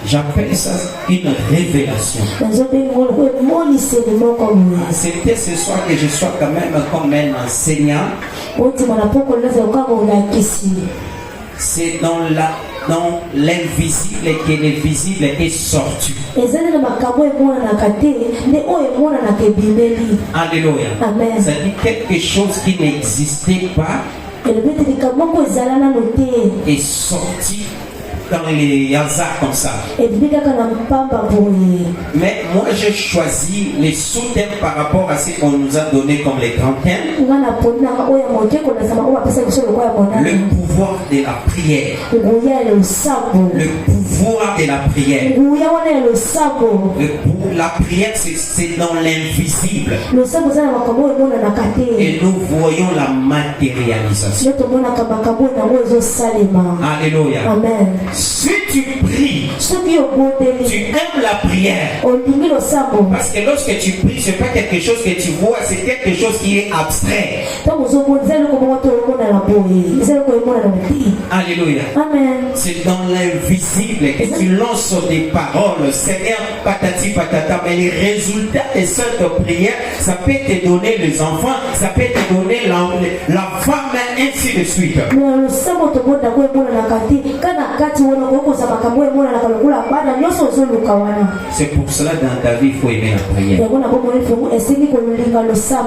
J'appelle ça une révélation. C'était ce soir que je sois quand même comme un enseignant. C'est dans l'invisible que le visible est sorti. Alléluia. C'est-à-dire quelque chose qui n'existait pas est sorti dans les hasards comme ça. Mais moi j'ai choisi les sous-thèmes par rapport à ce qu'on nous a donné comme les grands thèmes. Le pouvoir de la prière. Le pouvoir de la prière. La prière c'est dans l'invisible. Et nous voyons la matérialisation. Alléluia. Amen. Si tu pries, tu aimes la prière. Parce que lorsque tu pries, ce n'est pas quelque chose que tu vois, c'est quelque chose qui est abstrait. Alléluia. Amen. C'est dans l'invisible que tu lances des paroles. Seigneur, patati patata. Mais les résultats de cette prière, ça peut te donner les enfants, ça peut te donner la femme, ainsi de suite. C'est pour cela dans ta vie il faut aimer la prière.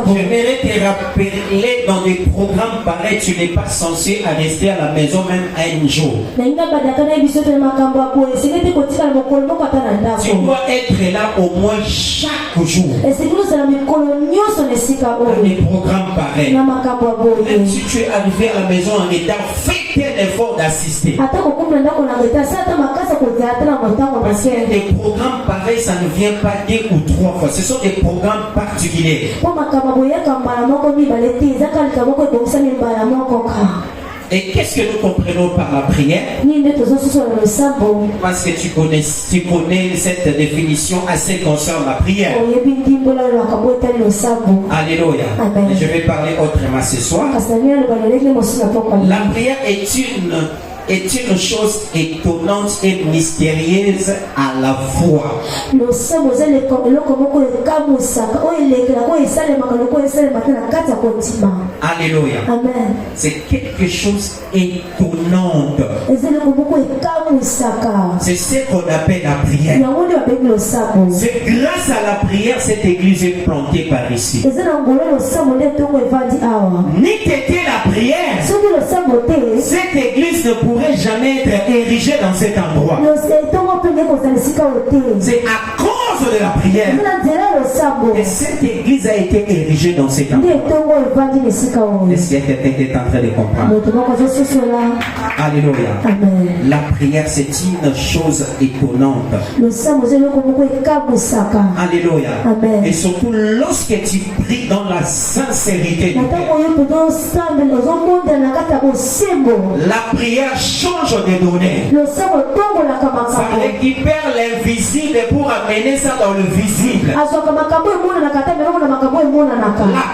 J'aimerais te rappeler dans des programmes pareils, tu n'es pas censé rester à la maison même un jour. Tu dois être là au moins chaque jour. Dans des programmes pareils. Même si tu es arrivé à la maison en état, fais un effort d'assister. Parce que des programmes pareils, ça ne vient pas 2 ou 3 fois. Ce sont des programmes particuliers. Et qu'est-ce que nous comprenons par la prière? Parce que tu connais cette définition assez concernant la prière. Alléluia. Et je vais parler autrement ce soir. La prière est une chose étonnante et mystérieuse à la fois. Alléluia. Amen. C'est quelque chose étonnant. C'est ce qu'on appelle la prière. C'est grâce à la prière cette église est plantée par ici. Ni t'était la prière, cette église ne pourrait jamais être érigée dans cet endroit. C'est à cause de la prière que cette église a été érigée dans cet endroit. Est-ce que quelqu'un est en train de comprendre? Alléluia. Amen. La prière c'est une chose étonnante. Alléluia. Amen. Et surtout lorsque tu pries dans la sincérité du cœur. La prière change de données. Ça récupère l'invisible pour amener ça dans le visible. La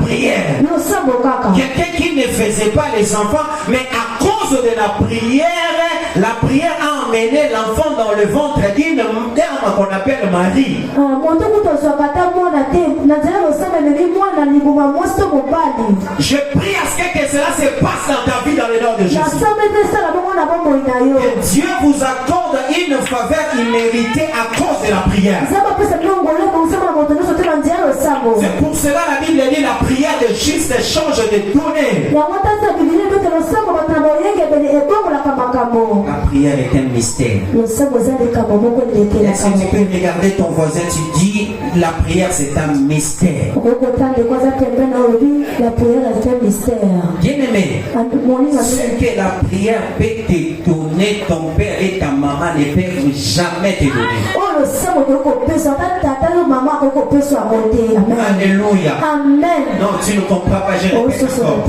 prière. Quelqu'un qui ne faisait pas les enfants, mais à cause de la prière a emmené l'enfant dans le ventre d'une dame qu'on appelle Marie. Je prie à ce que cela se passe dans ta vie dans le nom de Jésus. Que Dieu vous accorde une faveur imméritée à cause de la prière. C'est pour cela la Bible dit la prière de juste change de données. La prière est un mystère. Est-ce que tu peux regarder ton voisin, tu dis la prière c'est un mystère. Bien aimé, ce que la prière peut te donner, ton père et ta maman ne peuvent jamais te donner. Alléluia. Amen. Non, tu ne comprends pas, je répète encore.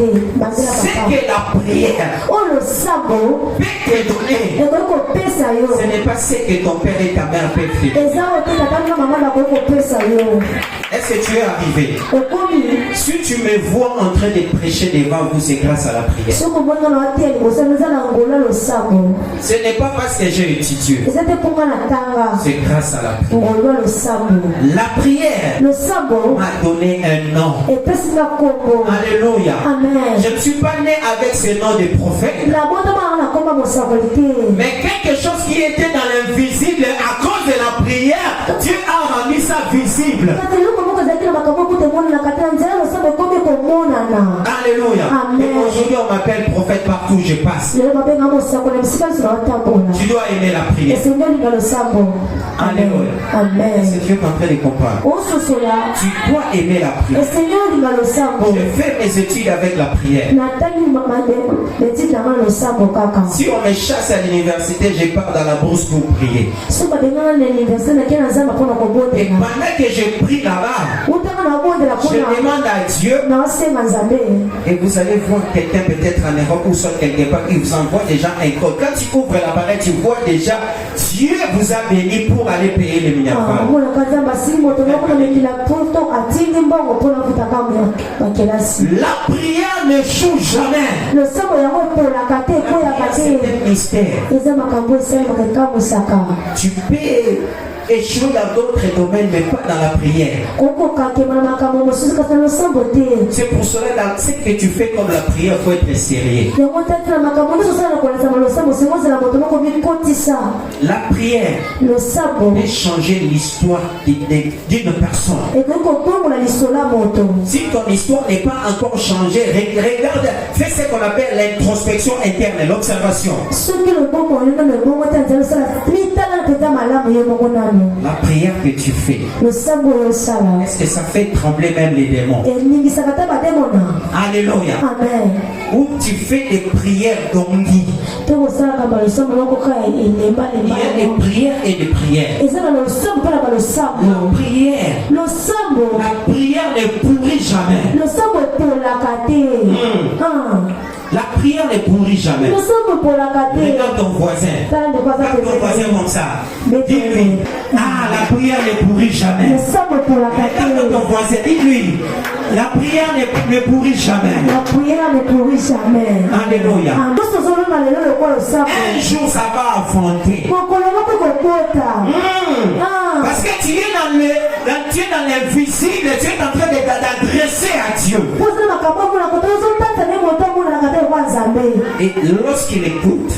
C'est que la prière peut te donner. Ce n'est pas ce que ton père et ta mère peuvent te donner. Est-ce que tu es arrivé? Si tu me vois en train de prêcher devant vous, c'est grâce à la prière. Ce n'est pas parce que j'ai étudié. C'est grâce à la prière. La prière m'a donné un nom. Alléluia. Je ne suis pas né avec ce nom de prophète. Mais quelque chose qui était dans l'invisible, à cause de la prière, Dieu a rendu ça visible. Alléluia. Et aujourd'hui on m'appelle prophète partout où je passe. Tu dois aimer la prière. Alléluia. Est-ce que tu es en train de comprendre? Tu dois aimer la prière. Je fais mes études avec la prière. Si on me chasse à l'université, je pars dans la brousse pour prier. Et pendant que je prie là-bas, je demande à Dieu. Et vous allez voir quelqu'un peut-être en Europe ou soit quelque part qui vous envoie déjà un code. Quand tu ouvres l'appareil, tu vois déjà Dieu vous a béni pour aller payer les minerales. La prière ne joue jamais. C'est un mystère. Tu peux échouer dans d'autres domaines, mais pas dans la prière. C'est pour cela que ce que tu fais comme la prière, il faut être sérieux. La prière peut changer l'histoire d'une personne. Si ton histoire n'est pas encore changée, regarde, fais ce qu'on appelle l'introspection interne, l'observation. La prière que tu fais, est-ce que ça fait trembler même les démons? Alléluia. Ou tu fais des prières d'omni. Il y a des prières et des prières. La prière ne pourrit jamais. La prière ne pourrit jamais. Regarde ton voisin. Regarde ton voisin comme ça. Dis-lui. Ah, la prière ne pourrit jamais. Regarde ton voisin. Dis-lui. La prière ne pourrit jamais. Alléluia. Un jour, ça va affronter. Parce que tu es dans l'invisible. Tu es en train d'adresser à Dieu. Et lorsqu'il écoute,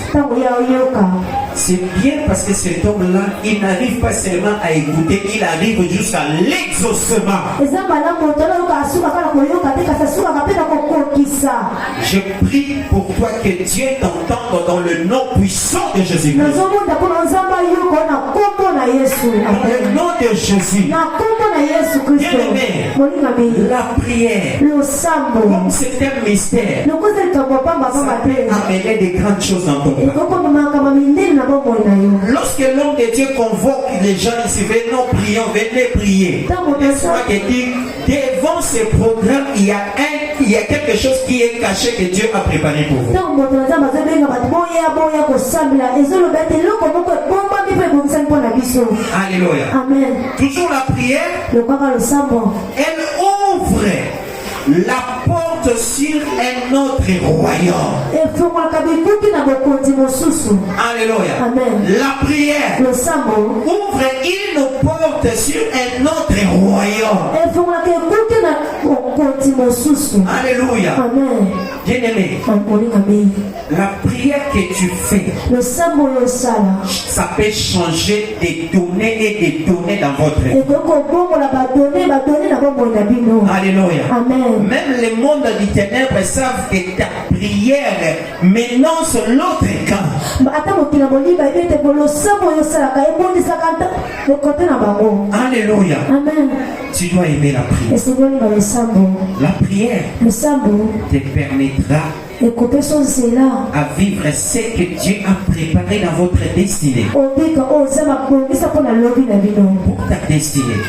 c'est bien parce que cet homme-là, il n'arrive pas seulement à écouter, il arrive jusqu'à l'exaucement. Je prie pour toi que Dieu t'entende dans le nom puissant de Jésus-Christ. Dans le nom de Jésus. Bien-aimé, la prière, comme c'est un mystère, ça peut amener des grandes choses dans ton cœur. Lorsque l'homme de Dieu convoque les gens ici, venons prions, venez prier. Laisse-moi te dire, devant ce programme, il y a quelque chose qui est caché que Dieu a préparé pour vous. Alléluia. Amen. Toujours la prière, elle ouvre la porte sur un autre royaume. Alléluia. Amen. La prière ouvre une porte sur un autre royaume. Alléluia. Amen. Bien-aimé, la prière que tu fais, ça peut changer des données et des données dans votre vie. Alléluia. Amen. Même les mondes du ténèbre savent que ta prière menace l'autre camp. Alléluia. Amen. Tu dois aimer la prière. La prière te permettra à vivre ce que Dieu a préparé dans votre destinée. Pour ta destinée.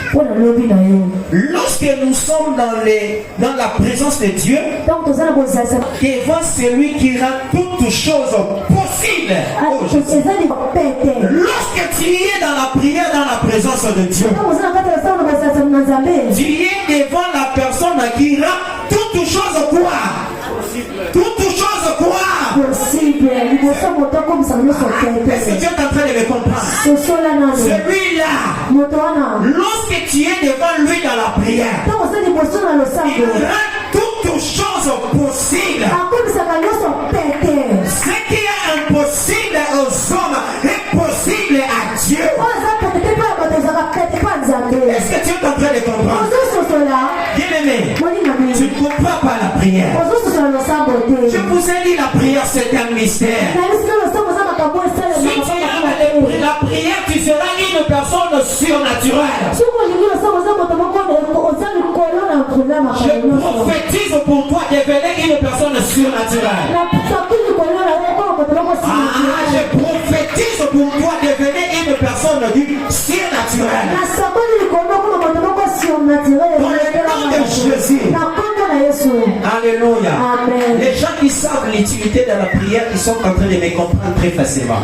Lorsque nous sommes dans la présence de Dieu, devant celui qui rend toutes choses possibles. Lorsque tu es dans la prière, dans la présence de Dieu, tu es devant la personne qui rendira toutes choses quoi? Toutes choses quoi? Possible. Est-ce que tu es en train de me comprendre? Celui-là, lorsque tu es devant lui dans la prière, il rend toutes choses possibles. Ce qui est impossible aux hommes est possible à Dieu. Est-ce que tu es en train de comprendre? Bien-aimé, tu ne comprends pas la prière. Je vous ai dit, la prière c'est un mystère. Si tu as la prière, tu seras une personne surnaturelle. Je prophétise pour toi devenir une personne surnaturelle. Je prophétise pour toi devenir une personne du surnaturel. Dans le nom de Jésus. Alléluia. Amen. Les gens qui savent l'utilité de la prière, ils sont en train de me comprendre très facilement.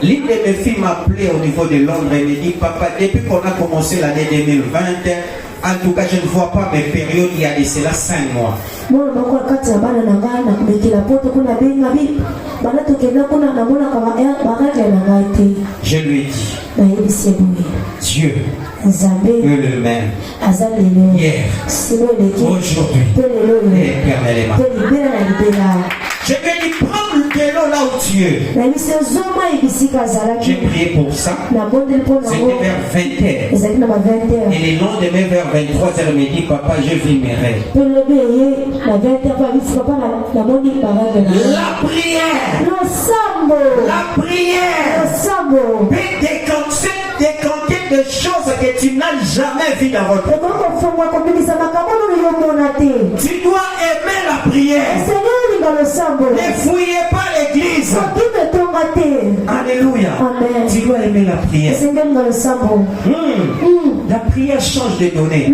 L'une de mes filles m'a appelé au niveau de Londres et me dit, papa, depuis qu'on a commencé l'année 2020, en tout cas, je ne vois pas mes périodes, il y a de cela 5 mois. Je lui ai dit, Dieu est le même hier, aujourd'hui, éternellement. Je vais lui prendre de l'eau là où tu es. J'ai prié pour ça. C'était vers 20h. Et le lendemain vers 23h, il me dit, papa, je vis mes rêves. La prière peut décanter des choses que tu n'as jamais vues dans votre vie. Tu dois aimer la prière. Ne fouillez pas l'église. Alléluia. Amen. Tu dois aimer la prière. La prière change de données.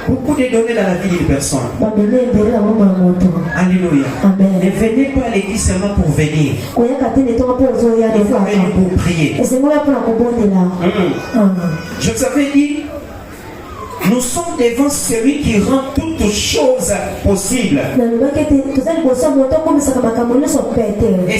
Beaucoup de données dans la vie d'une personne. Alléluia. Amen. Ne venez pas à l'église seulement pour venir. Il faut venir pour prier. Je vous avais dit, nous sommes devant celui qui rend toutes choses possibles. Et